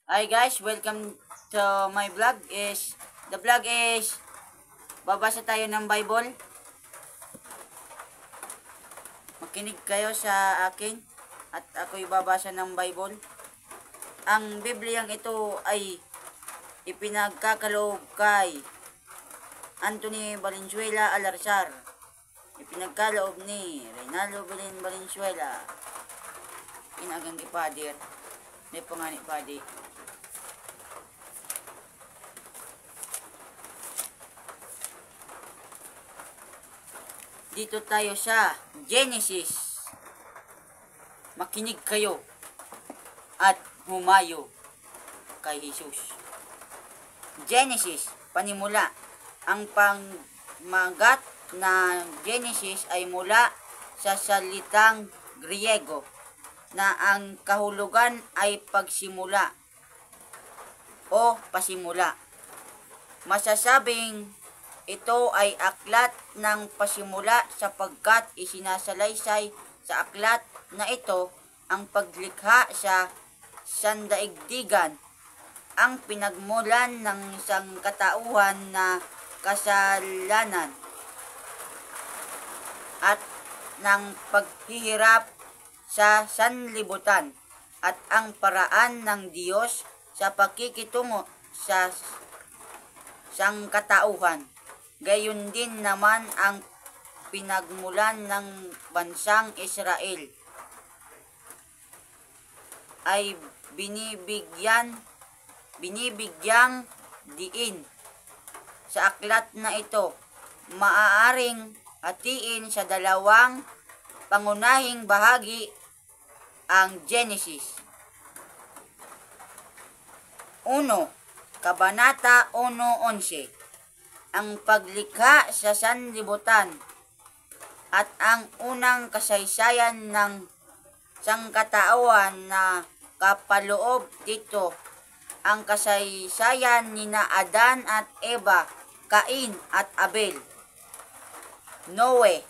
Hi guys, welcome to my vlog. The vlog is babasa tayo ng Bible. Makinig kayo sa akin at ako'y babasa ng Bible. Ang Bibliyang ito ay ipinagkakaloob kay Anthony Valenzuela Alarzar. Ipinagkaloob ni Reynaldo Belen Valenzuela. Inagang ipadir. May pangani padi. Dito tayo sa Genesis. Makinig kayo at humayo kay Jesus. Genesis, panimula. Ang pangmagat na Genesis ay mula sa salitang Griego na ang kahulugan ay pagsimula o pasimula. Masasabing ito ay aklat ng pasimula sapagkat isinasalaysay sa aklat na ito ang paglikha sa sandaigdigan, ang pinagmulan ng isang katauhan na kasalanan at ng paghihirap sa sanlibutan at ang paraan ng Diyos sa pakikitungo sa sangkatauhan. Gayon din naman ang pinagmulan ng bansang Israel ay binibigyang diin sa aklat na ito. Maaaring hatiin sa dalawang pangunahing bahagi ang Genesis. 1. Kabanata 1:11. Ang paglikha sa sanlibutan at ang unang kasaysayan ng sangkatauhan na kapaloob dito, ang kasaysayan nina Adan at Eva, Cain at Abel, Noe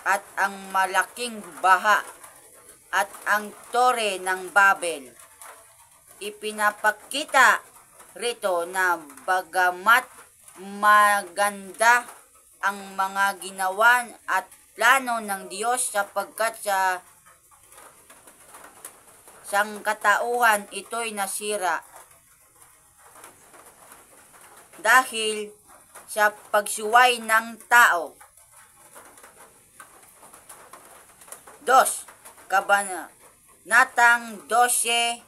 at ang malaking baha at ang tore ng Babel. Ipinapakita rito na bagamat maganda ang mga ginawa at plano ng Diyos sapagkat sa sangkatauhan ito'y nasira dahil sa pagsuway ng tao. 2. Kabanatang 12:50.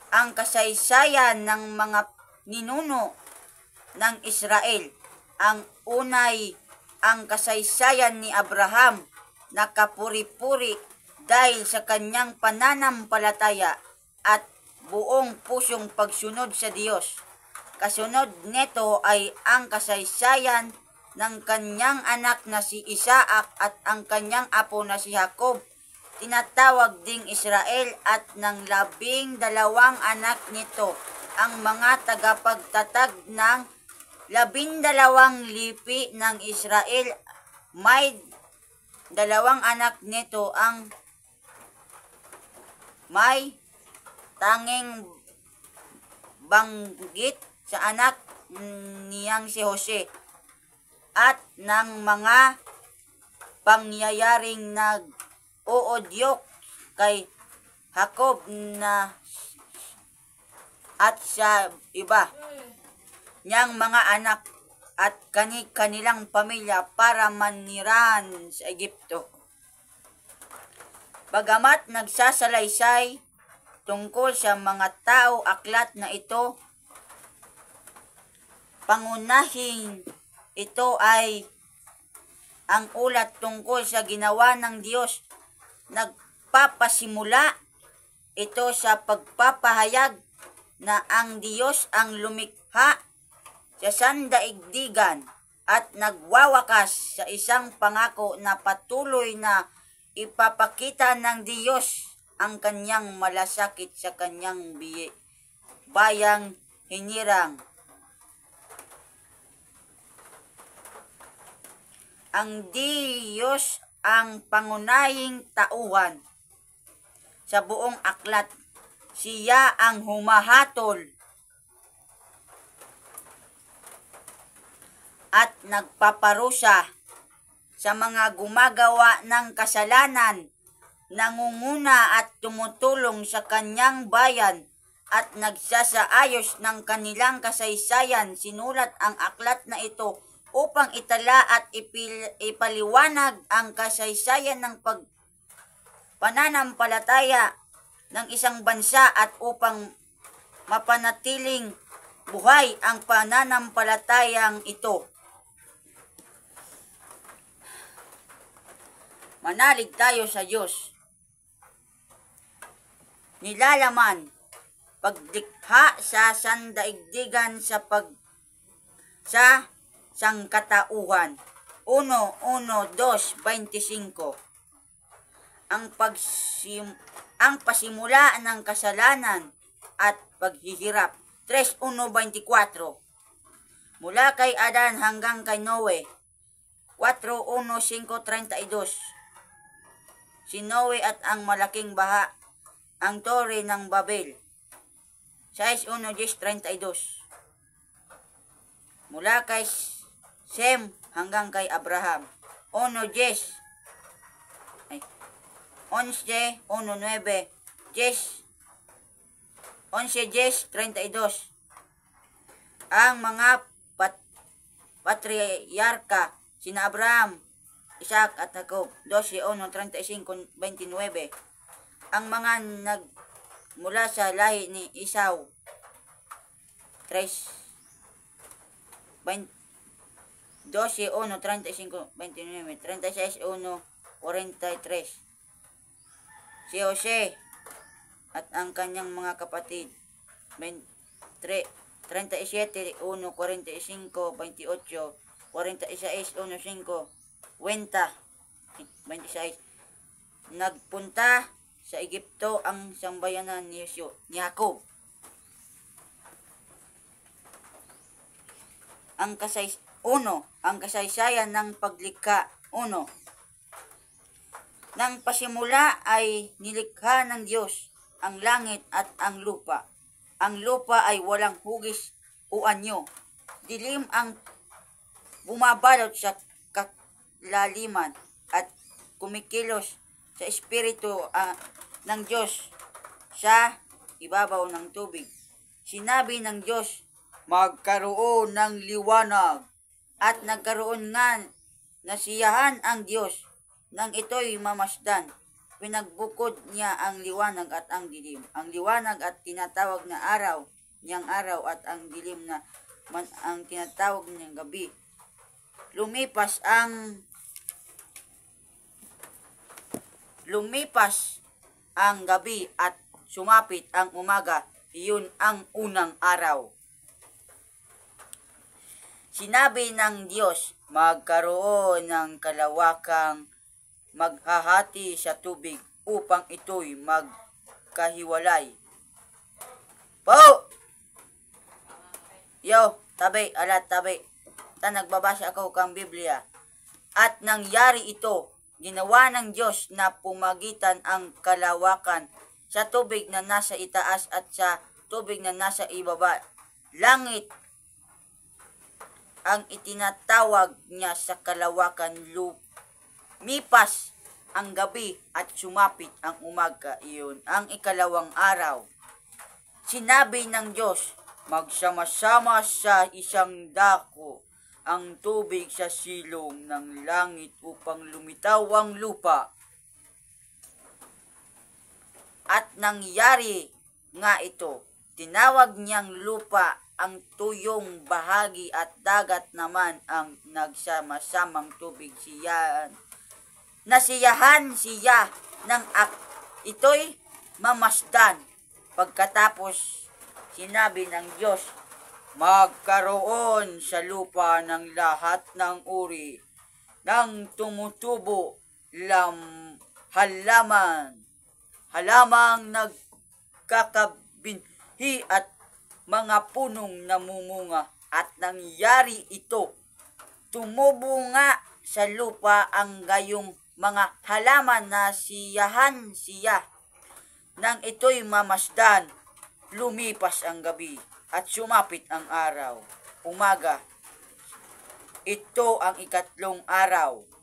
Ang kasaysayan ng mga ninuno ng Israel. Ang unay ang kasaysayan ni Abraham na kapuri-puri dahil sa kanyang pananampalataya at buong pusong pagsunod sa Diyos. Kasunod nito ay ang kasaysayan ng kanyang anak na si Isaac at ang kanyang apo na si Jacob, tinatawag ding Israel, at ng 12 anak nito, ang mga tagapagtatag ng 12 lipi ng Israel. May 2 anak nito ang may tanging banggit sa anak niyang si Jose at ng mga pangyayaring nag-uudyok kay Jacob na at sa iba niyang mga anak at kanilang pamilya para manirahan sa Egypto. Bagamat nagsasalaysay tungkol sa mga tao aklat na ito, pangunahing ito ay ang ulat tungkol sa ginawa ng Diyos. Nagpapasimula ito sa pagpapahayag na ang Diyos ang lumikha sa sandaigdigan at nagwawakas sa isang pangako na patuloy na ipapakita ng Diyos ang kanyang malasakit sa kanyang bayang hinirang. Ang Diyos ang pangunahing tauhan sa buong aklat siya ang humahatol at nagpaparusa sa mga gumagawa ng kasalanan, nangunguna at tumutulong sa kanyang bayan at nagsasaayos ng kanilang kasaysayan. Sinulat ang aklat na ito upang itala at ipaliwanag ang kasaysayan ng pananampalataya ng isang bansa at upang mapanatiling buhay ang pananampalatayang ito. Manalig tayo sa Diyos. Nilalaman, paglikha sa sandaigdigan sa sangkatauhan. 1:1-2:25. Ang pasimula ng kasalanan at paghihirap. 3:1-24. Mula kay Adan hanggang kay Noe. 4:1-5:32. Si Noe at ang malaking baha, ang Tore ng Babel. 6:1-32. Mula kay Sem hanggang kay Abraham. 11:9, 11:10-32. Ang mga patriarka, sina Abraham, Isaac at Jacob. 12:1-35-29. Ang mga mula sa lahi ni Esau. 12:1-35-29, 36:1-43. Si Jose at ang kanyang mga kapatid. 37:1-45-28, 46:1-5, 26. Nagpunta sa Egipto ang sambayanan ni Jacob. Ang kasaysayan ng paglikha. 1. Nang pasimula ay nilikha ng Diyos ang langit at ang lupa. Ang lupa ay walang hugis o anyo. Dilim ang bumabalot sa kalaliman at kumikilos sa espiritu ng Diyos sa ibabaw ng tubig. Sinabi ng Diyos, magkaroon ng liwanag, at nagkaroon nga. Nasiyahan ang Diyos nang ito'y mamasdan. Pinagbukod niya ang liwanag at ang dilim. Ang liwanag at tinatawag na araw niyang araw at ang dilim na ang tinatawag niyang gabi. Lumipas ang gabi at sumapit ang umaga. Iyon ang unang araw. Sinabi ng Diyos, magkaroon ng kalawakang maghahati sa tubig upang ito'y magkahiwalay. Po! Yo, tabi, alat tabi. Nagbabasa ako kang Biblia. At nangyari ito, ginawa ng Diyos na pumagitan ang kalawakan sa tubig na nasa itaas at sa tubig na nasa ibaba. Langit ang itinatawag niya sa kalawakan. Lumipas ang gabi at sumapit ang umaga. Iyon ang ikalawang araw. Sinabi ng Diyos, magsama-sama sa isang dako ang tubig sa silong ng langit upang lumitaw ang lupa. At nangyari nga ito. Tinawag niyang lupa ang tuyong bahagi at dagat naman ang nagsama-samang tubig. Nasiyahan siya ng ito'y mamasdan. Pagkatapos, sinabi ng Diyos, magkaroon sa lupa ng lahat ng uri ng tumutubo, halamang nagkakabinhi at mga punong namumunga. At nangyari ito, tumubo nga sa lupa ang gayong mga halaman na siyahan siya nang ito'y mamasdan. lumipas ang gabi at sumapit ang araw. Umaga, ito ang ikatlong araw